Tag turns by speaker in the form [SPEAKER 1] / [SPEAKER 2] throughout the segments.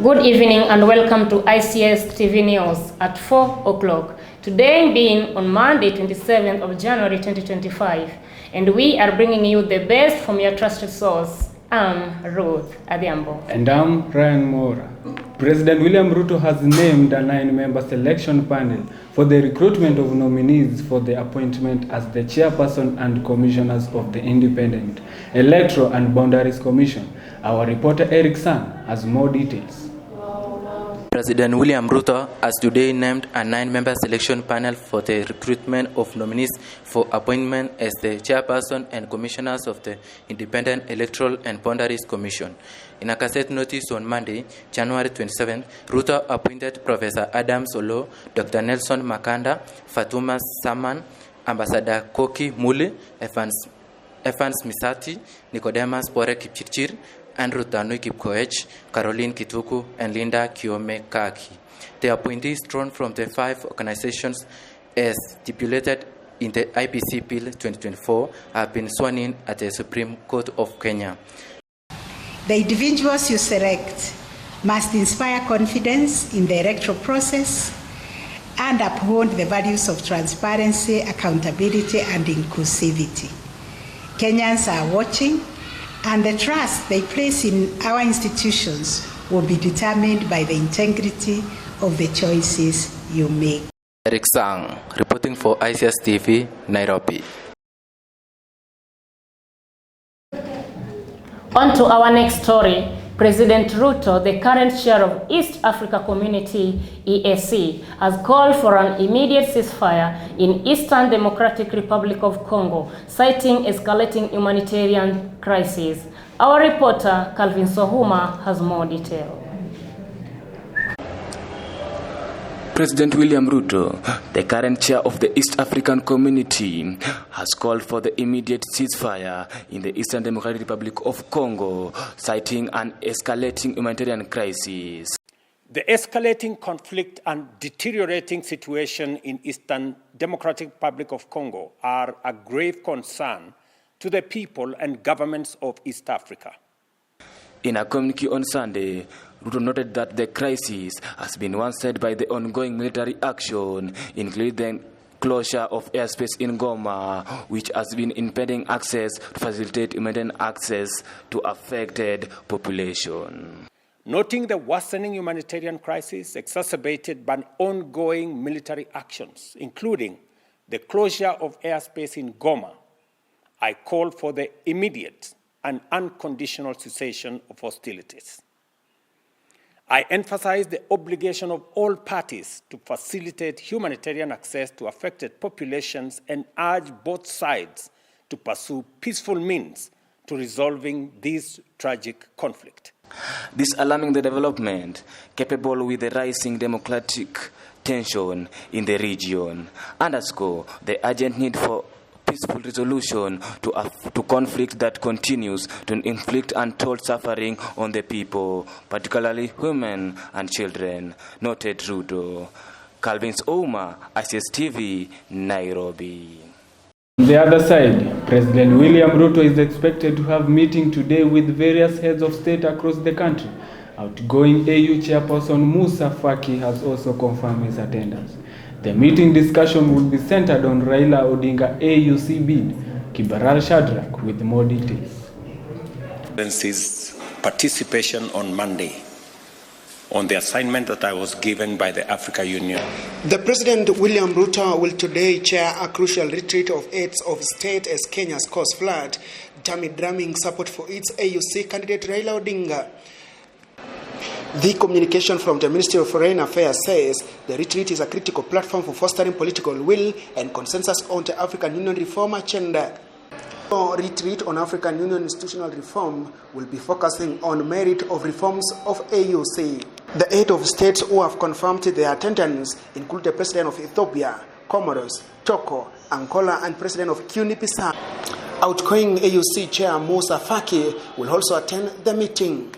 [SPEAKER 1] Good evening and welcome to ICS TV News at 4 o'clock. Today being on Monday, 27th of January 2025, and we are bringing you the best from your trusted source. I'm Ruth Adhiambo.
[SPEAKER 2] And I'm Ryan Mora. President William Ruto has named a 9-member selection panel for the recruitment of nominees for the appointment as the chairperson and commissioners of the Independent Electoral and Boundaries Commission. Our reporter Eric Sang has more details.
[SPEAKER 3] President William Ruto has today named a 9-member selection panel for the recruitment of nominees for appointment as the chairperson and commissioners of the Independent Electoral and Boundaries Commission. In a cassette notice on Monday, January 27, Ruto appointed Professor Adam Solo, Dr. Nelson Makanda, Fatuma Saman, Ambassador Koki Mule, Evans Misati, Nicodemus Bore Kipchirchir, Andrew Tanui Kipkoech, Caroline Kituku, and Linda Kiome Kaki. The appointees drawn from the 5 organizations as stipulated in the IPC Bill 2024 have been sworn in at the Supreme Court of Kenya.
[SPEAKER 4] The individuals you select must inspire confidence in the electoral process and uphold the values of transparency, accountability, and inclusivity. Kenyans are watching, and the trust they place in our institutions will be determined by the integrity of the choices you make.
[SPEAKER 3] Eric Sang, reporting for ICS TV, Nairobi.
[SPEAKER 1] On to our next story. President Ruto, the current chair of East Africa Community, EAC, has called for an immediate ceasefire in Eastern Democratic Republic of Congo, citing escalating humanitarian crisis. Our reporter, Calvin Sohuma, has more detail.
[SPEAKER 5] President William Ruto, the current chair of the East African Community, has called for the immediate ceasefire in the Eastern Democratic Republic of Congo, citing an escalating humanitarian crisis.
[SPEAKER 6] The escalating conflict and deteriorating situation in Eastern Democratic Republic of Congo are a grave concern to the people and governments of East Africa.
[SPEAKER 5] In a communique on Sunday, Ruto noted that the crisis has been worsened by the ongoing military action, including the closure of airspace in Goma, which has been impeding access to facilitate humanitarian access to affected population.
[SPEAKER 6] Noting the worsening humanitarian crisis exacerbated by ongoing military actions, including the closure of airspace in Goma, I call for the immediate and unconditional cessation of hostilities. I emphasize the obligation of all parties to facilitate humanitarian access to affected populations and urge both sides to pursue peaceful means to resolving this tragic conflict.
[SPEAKER 5] This alarming the development, capable with the rising democratic tension in the region, underscore the urgent need for peaceful resolution to conflict that continues to inflict untold suffering on the people, particularly women and children, noted Ruto. Calvin Sohuma, ICS TV, Nairobi.
[SPEAKER 2] On the other side, President William Ruto is expected to have meeting today with various heads of state across the country. Outgoing AU chairperson Musa Faki has also confirmed his attendance. The meeting discussion will be centered on Raila Odinga AUC bid. Kibaral Shadrack with more details.
[SPEAKER 7] His participation on Monday on the assignment that I was given by the Africa Union.
[SPEAKER 8] The President William Ruto will today chair a crucial retreat of heads of state as Kenya's coast flood, drumming support for its AUC candidate Raila Odinga. The communication from the Ministry of Foreign Affairs says the retreat is a critical platform for fostering political will and consensus on the African Union reform agenda. The retreat on African Union institutional reform will be focusing on merit of reforms of AUC. The 8 of states who have confirmed their attendance include the President of Ethiopia, Comoros, Togo, Angola, and President of Guinea-Bissau. Outgoing AUC Chair Musa Faki will also attend the meeting.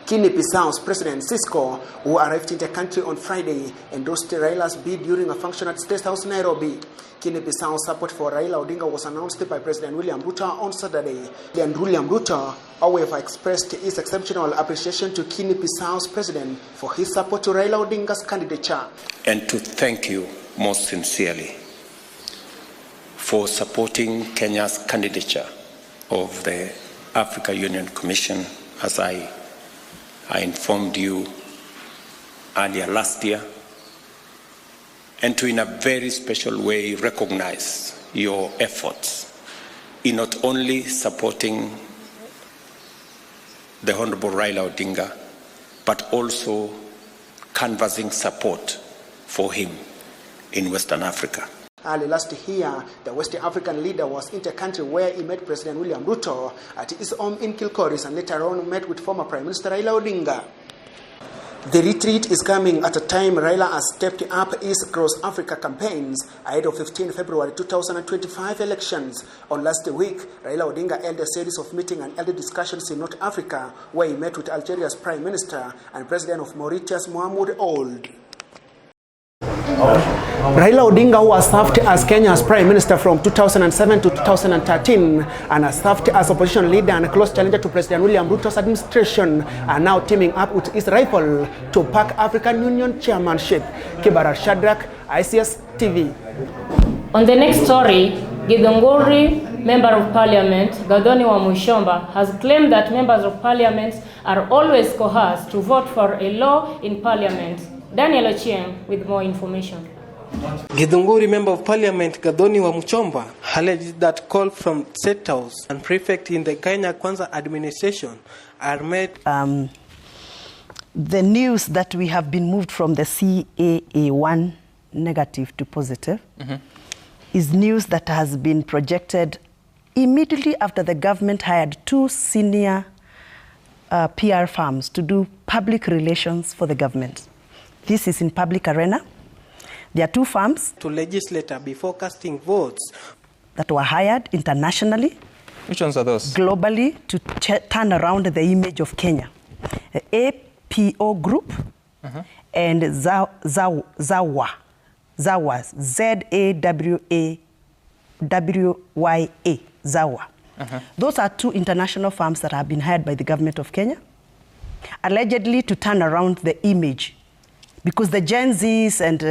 [SPEAKER 8] Guinea-Bissau's President Cisco, who arrived in the country on Friday, endorsed Raila's bid during a function at State House, Nairobi. Guinea-Bissau's support for Raila Odinga was announced by President William Ruto on Saturday. And William Ruto, however, expressed his exceptional appreciation to Guinea-Bissau's president for his support to Raila Odinga's candidature.
[SPEAKER 7] And to thank you most sincerely for supporting Kenya's candidature of the Africa Union Commission, as I informed you earlier last year, and to in a very special way recognize your efforts in not only supporting the Honorable Raila Odinga, but also canvassing support for him in Western Africa.
[SPEAKER 8] Early last year, the West African leader was in the country where he met President William Ruto at his home in Kilgoris and later on met with former Prime Minister Raila Odinga. The retreat is coming at a time Raila has stepped up his cross-Africa campaigns ahead of 15 February 2025 elections. On last week, Raila Odinga held a series of meetings and held discussions in North Africa where he met with Algeria's Prime Minister and President of Mauritius, Mohamed Ould. Raila Odinga, who has served as Kenya's Prime Minister from 2007 to 2013 and has served as opposition leader and close challenger to President William Ruto's administration, are now teaming up with his rival to pack African Union chairmanship. Kibarar Shadrack, ICS TV.
[SPEAKER 1] On the next story, Githunguri, Member of Parliament, Gathoni wa Mushomba, has claimed that members of Parliament are always coerced to vote for a law in Parliament. Daniel Ochieng with more information.
[SPEAKER 9] Githunguri, Member of Parliament Gathoni wa Muchomba, alleged that call from State House and prefect in the Kenya Kwanza administration are made.
[SPEAKER 10] The news that we have been moved from the CAA1 negative to positive is news that has been projected immediately after the government hired 2 senior PR firms to do public relations for the government. This is in public arena. There are 2 firms
[SPEAKER 9] to legislate before casting votes
[SPEAKER 10] that were hired internationally.
[SPEAKER 11] Which ones are those?
[SPEAKER 10] Globally, to turn around the image of Kenya. APO Group and Zawa, Z-A-W-A-W-Y-A, Zawa. Those are 2 international firms that have been hired by the government of Kenya, allegedly to turn around the image. Because the Gen Zs and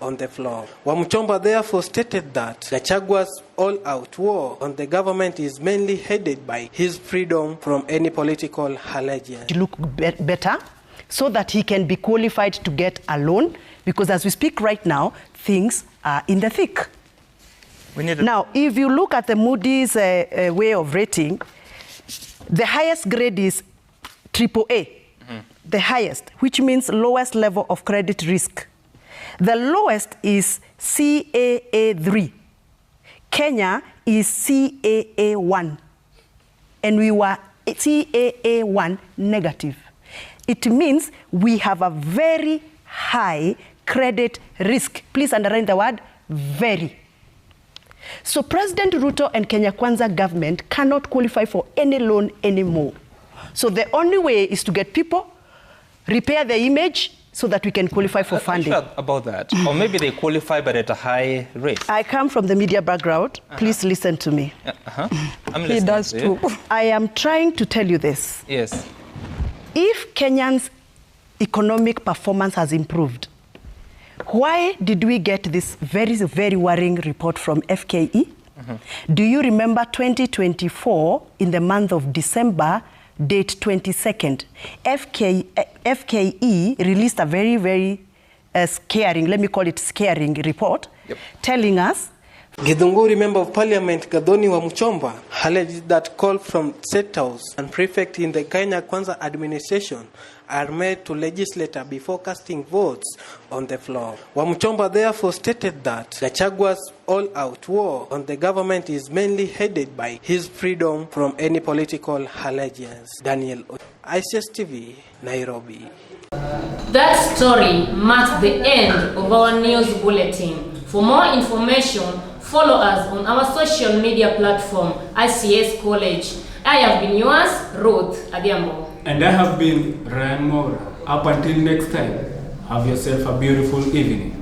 [SPEAKER 9] on the floor. Wamuchomba therefore stated that Gachagua's all-out war on the government is mainly headed by his freedom from any political allegiance.
[SPEAKER 10] To look better so that he can be qualified to get a loan, because as we speak right now, things are in the thick. Now, if you look at the Moody's way of rating, the highest grade is AAA. The highest, which means lowest level of credit risk. The lowest is CAA3. Kenya is CAA1. And we were CAA1 negative. It means we have a very high credit risk. Please underline the word very. So President Ruto and Kenya Kwanza government cannot qualify for any loan anymore. So the only way is to get people, repair the image so that we can qualify for funding.
[SPEAKER 11] Sure about that. Or maybe they qualify but at a high rate.
[SPEAKER 10] I come from the media background. Please listen to me.
[SPEAKER 11] He does too.
[SPEAKER 10] I am trying to tell you this.
[SPEAKER 11] Yes.
[SPEAKER 10] If Kenyan's economic performance has improved, why did we get this very, very worrying report from FKE? Do you remember 2024 in the month of December, date 22nd, FKE released a very, very scaring, let me call it scaring report, telling us
[SPEAKER 9] Githunguri, Member of Parliament Gathoni wa Muchomba, alleged that call from State House and prefect in the Kenya Kwanza administration are made to legislate before casting votes on the floor. Wamuchomba therefore stated that Gachagua's all-out war on the government is mainly headed by his freedom from any political allegiance. Daniel, ICS TV, Nairobi.
[SPEAKER 1] That story marks the end of our news bulletin. For more information, follow us on our social media platform, ICS College. I have been yours, Ruth Adhiambo.
[SPEAKER 2] And I have been Ryan Moura. Up until next time, have yourself a beautiful evening.